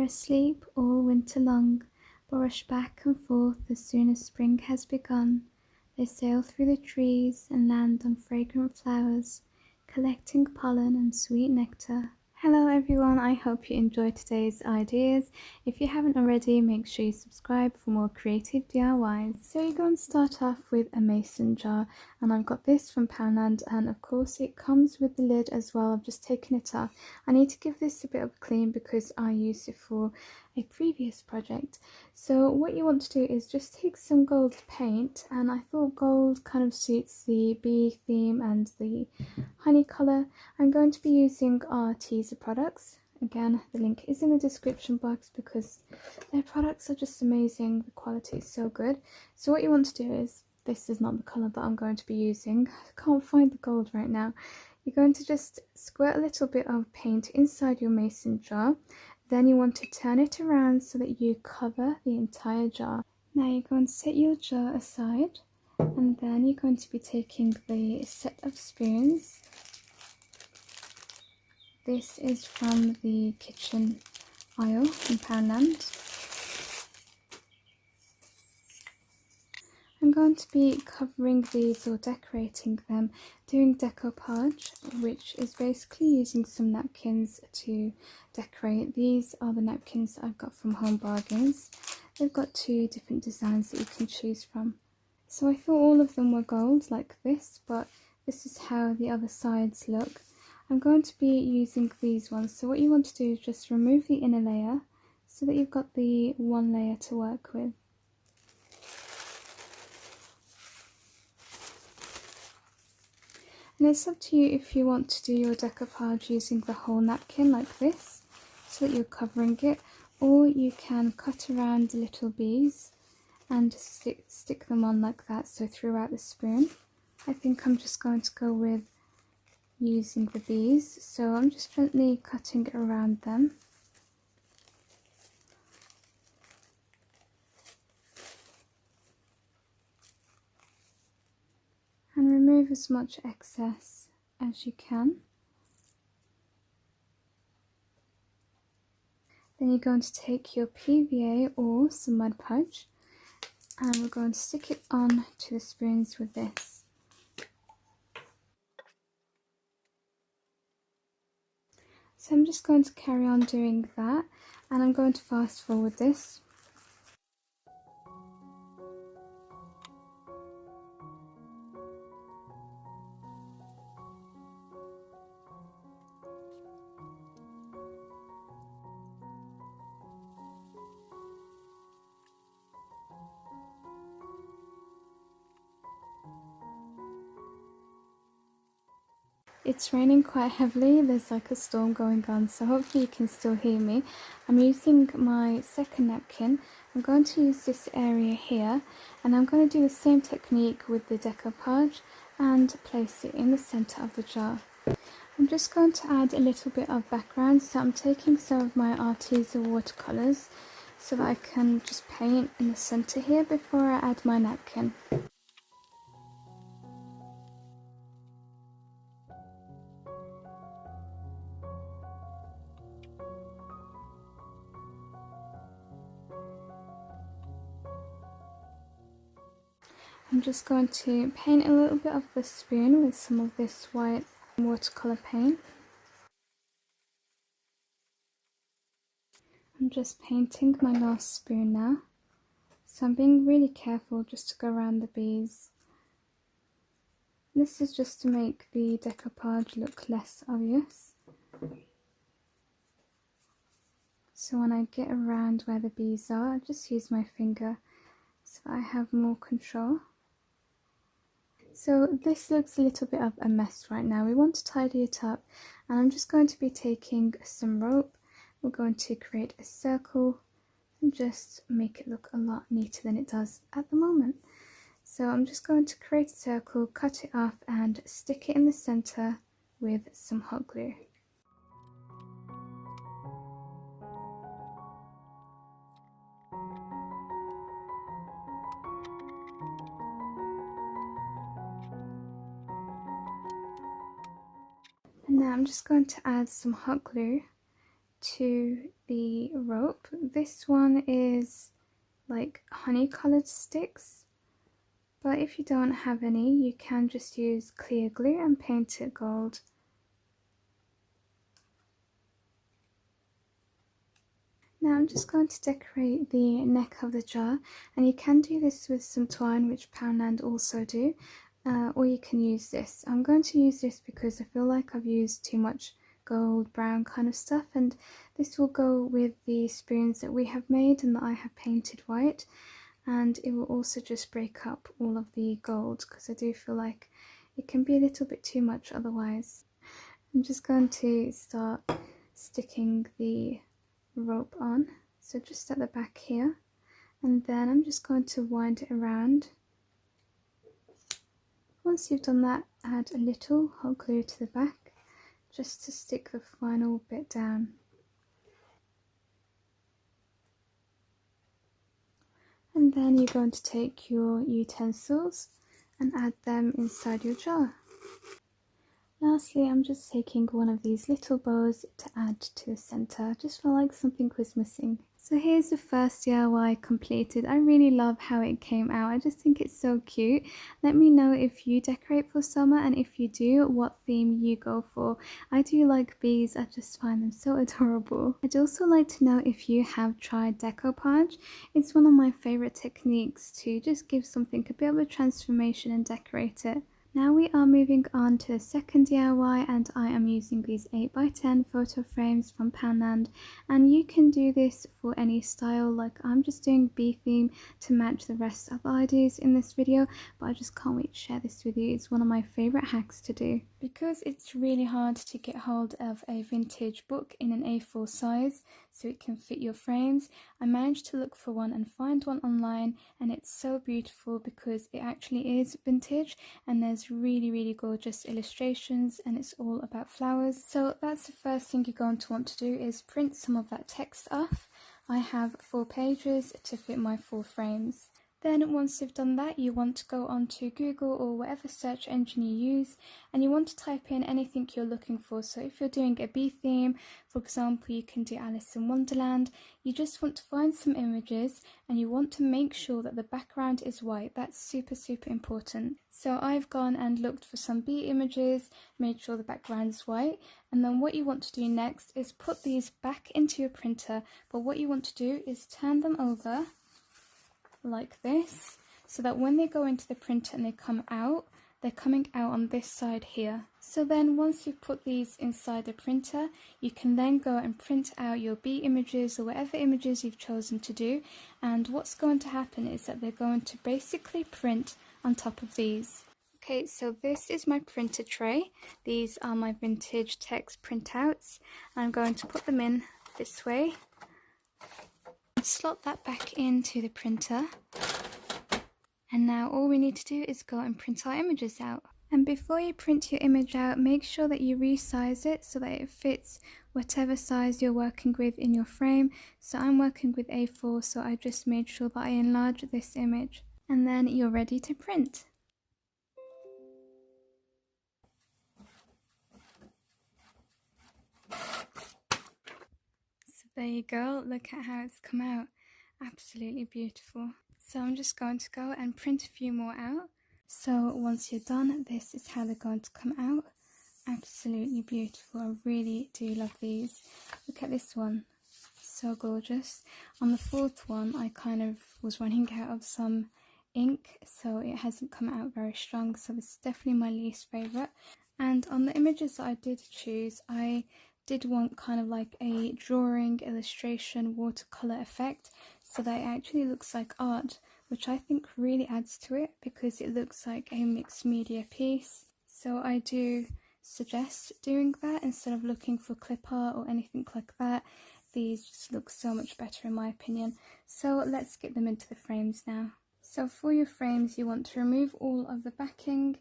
asleep all winter long, but rush back and forth as soon as spring has begun. They sail through the trees and land on fragrant flowers, collecting pollen and sweet nectar. Hello everyone, I hope you enjoyed today's ideas. If you haven't already, make sure you subscribe for more creative DIYs. So you're going to start off with a mason jar, and I've got this from Poundland, and of course it comes with the lid as well. I've just taken it off. I need to give this a bit of a clean because I used it for a previous project. So what you want to do is just take some gold paint, and I thought gold kind of suits the bee theme and the honey colour. I'm going to be using ARTEZA products. Again, the link is in the description box because their products are just amazing. The quality is so good. So what you want to do is, this is not the colour that I'm going to be using. I can't find the gold right now. You're going to just squirt a little bit of paint inside your mason jar. Then you want to turn it around so that you cover the entire jar. Now you're going to set your jar aside, and then you're going to be taking the set of spoons. This is from the kitchen aisle in Poundland. I'm going to be covering these or decorating them, doing decoupage, which is basically using some napkins to decorate. These are the napkins I've got from Home Bargains. They've got 2 different designs that you can choose from. So I thought all of them were gold like this, but this is how the other sides look. I'm going to be using these ones. So what you want to do is just remove the inner layer so that you've got the one layer to work with. And it's up to you if you want to do your decoupage using the whole napkin like this, so that you're covering it, or you can cut around the little bees and stick them on like that, so throughout the spoon. I think I'm just going to go with using the bees, so I'm just gently cutting around them. And remove as much excess as you can. Then you're going to take your PVA or some Mud Podge, and we're going to stick it on to the spoons with this. So I'm just going to carry on doing that, and I'm going to fast forward this. It's raining quite heavily, there's like a storm going on, so hopefully you can still hear me. I'm using my second napkin. I'm going to use this area here, and I'm going to do the same technique with the decoupage and place it in the centre of the jar. I'm just going to add a little bit of background, so I'm taking some of my ARTEZA watercolours so that I can just paint in the centre here before I add my napkin. I'm just going to paint a little bit of the spoon with some of this white watercolour paint. I'm just painting my last spoon now, so I'm being really careful just to go around the bees. This is just to make the decoupage look less obvious. So when I get around where the bees are, I just use my finger so that I have more control. So this looks a little bit of a mess right now. We want to tidy it up, and I'm just going to be taking some rope. We're going to create a circle and just make it look a lot neater than it does at the moment. So I'm just going to create a circle, cut it off and stick it in the center with some hot glue. And now I'm just going to add some hot glue to the rope. This one is like honey coloured sticks, but if you don't have any, you can just use clear glue and paint it gold. Now I'm just going to decorate the neck of the jar, and you can do this with some twine, which Poundland also do, or you can use this. I'm going to use this because I feel like I've used too much gold brown kind of stuff, and this will go with the spoons that we have made and that I have painted white, and it will also just break up all of the gold because I do feel like it can be a little bit too much otherwise. I'm just going to start sticking the rope on, so just at the back here, and then I'm just going to wind it around. Once you've done that, add a little hot glue to the back just to stick the final bit down. And then you're going to take your utensils and add them inside your jar. Lastly, I'm just taking one of these little bows to add to the centre. I just felt like something was missing. So here's the first DIY completed. I really love how it came out. I just think it's so cute. Let me know if you decorate for summer, and if you do, what theme you go for. I do like bees. I just find them so adorable. I'd also like to know if you have tried decoupage. It's one of my favourite techniques to just give something a bit of a transformation and decorate it. Now we are moving on to the second DIY, and I am using these 8x10 photo frames from Poundland, and you can do this for any style. Like I'm just doing bee theme to match the rest of the ideas in this video, but I just can't wait to share this with you. It's one of my favourite hacks to do. Because it's really hard to get hold of a vintage book in an A4 size so it can fit your frames, I managed to look for one and find one online, and it's so beautiful because it actually is vintage and there's really gorgeous illustrations, and it's all about flowers. So that's the first thing you're going to want to do, is print some of that text off. I have 4 pages to fit my 4 frames. Then once you've done that, you want to go onto Google or whatever search engine you use, and you want to type in anything you're looking for. So if you're doing a bee theme, for example, you can do Alice in Wonderland. You just want to find some images, and you want to make sure that the background is white. That's super important. So I've gone and looked for some bee images, made sure the background is white, and then what you want to do next is put these back into your printer. But what you want to do is turn them over like this, so that when they go into the printer and they come out, they're coming out on this side here. So then once you've put these inside the printer, you can then go and print out your bee images or whatever images you've chosen to do, and what's going to happen is that they're going to basically print on top of these. Okay, so this is my printer tray. These are my vintage text printouts. I'm going to put them in this way. Slot that back into the printer, and now all we need to do is go and print our images out. And before you print your image out, make sure that you resize it so that it fits whatever size you're working with in your frame. So I'm working with A4, so I just made sure that I enlarge this image, and then you're ready to print. So there you go, look at how it's come out. Absolutely beautiful. So I'm just going to go and print a few more out. So once you're done, this is how they're going to come out. Absolutely beautiful. I really do love these. Look at this one. So gorgeous. On the 4th one, I kind of was running out of some ink, so it hasn't come out very strong. So this is definitely my least favourite. And on the images that I did choose, I did want kind of like a drawing, illustration, watercolour effect, so that it actually looks like art, which I think really adds to it because it looks like a mixed media piece. So I do suggest doing that instead of looking for clip art or anything like that. These just look so much better in my opinion. So let's get them into the frames now. So for your frames, you want to remove all of the backing,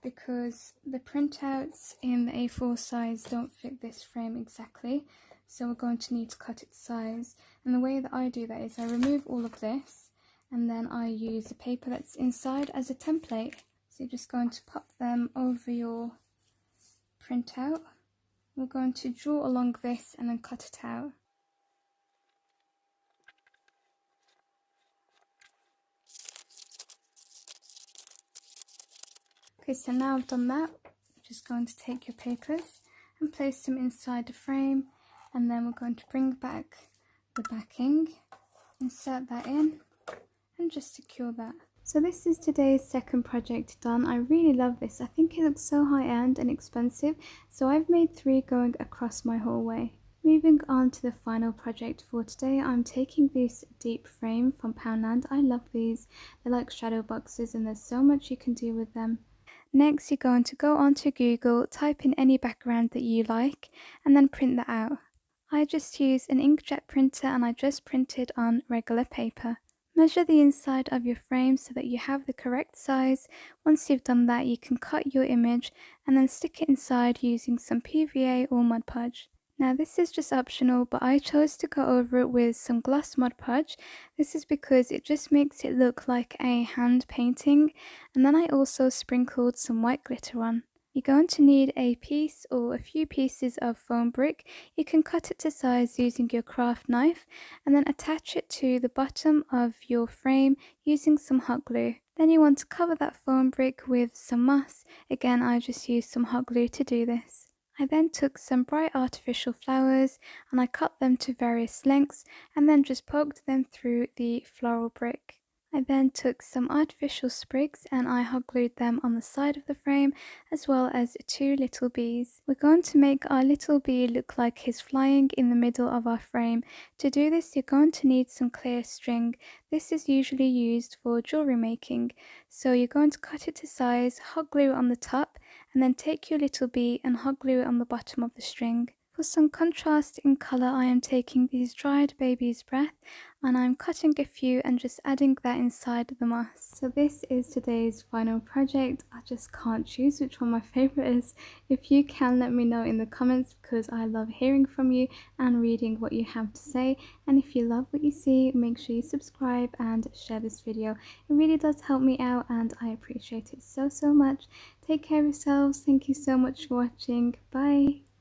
because the printouts in the A4 size don't fit this frame exactly, so we're going to need to cut its size. And the way that I do that is I remove all of this, and then I use the paper that's inside as a template. So you're just going to pop them over your printout. We're going to draw along this and then cut it out. Okay, so now I've done that, I'm just going to take your papers and place them inside the frame, and then we're going to bring back the backing, insert that in, and just secure that. So this is today's second project done. I really love this. I think it looks so high-end and expensive, so I've made 3 going across my hallway. Moving on to the final project for today, I'm taking this deep frame from Poundland. I love these. They're like shadow boxes and there's so much you can do with them. Next, you're going to go onto Google, type in any background that you like, and then print that out. I just use an inkjet printer and I just printed on regular paper. Measure the inside of your frame so that you have the correct size. Once you've done that, you can cut your image and then stick it inside using some PVA or Mod Podge. Now this is just optional, but I chose to go over it with some gloss Mod Podge. This is because it just makes it look like a hand painting, and then I also sprinkled some white glitter on. You're going to need a piece or a few pieces of foam brick. You can cut it to size using your craft knife and then attach it to the bottom of your frame using some hot glue. Then you want to cover that foam brick with some moss. Again, I just used some hot glue to do this. I then took some bright artificial flowers and I cut them to various lengths and then just poked them through the floral brick. I then took some artificial sprigs and I hot glued them on the side of the frame, as well as 2 little bees. We're going to make our little bee look like he's flying in the middle of our frame. To do this, you're going to need some clear string. This is usually used for jewelry making. So you're going to cut it to size, hot glue it on the top, and then take your little bee and hot glue it on the bottom of the string. For some contrast in colour, I am taking these dried baby's breath and I'm cutting a few and just adding that inside the moss. So this is today's final project. I just can't choose which one my favourite is. If you can, let me know in the comments because I love hearing from you and reading what you have to say. And if you love what you see, make sure you subscribe and share this video. It really does help me out and I appreciate it so much. Take care of yourselves. Thank you so much for watching. Bye.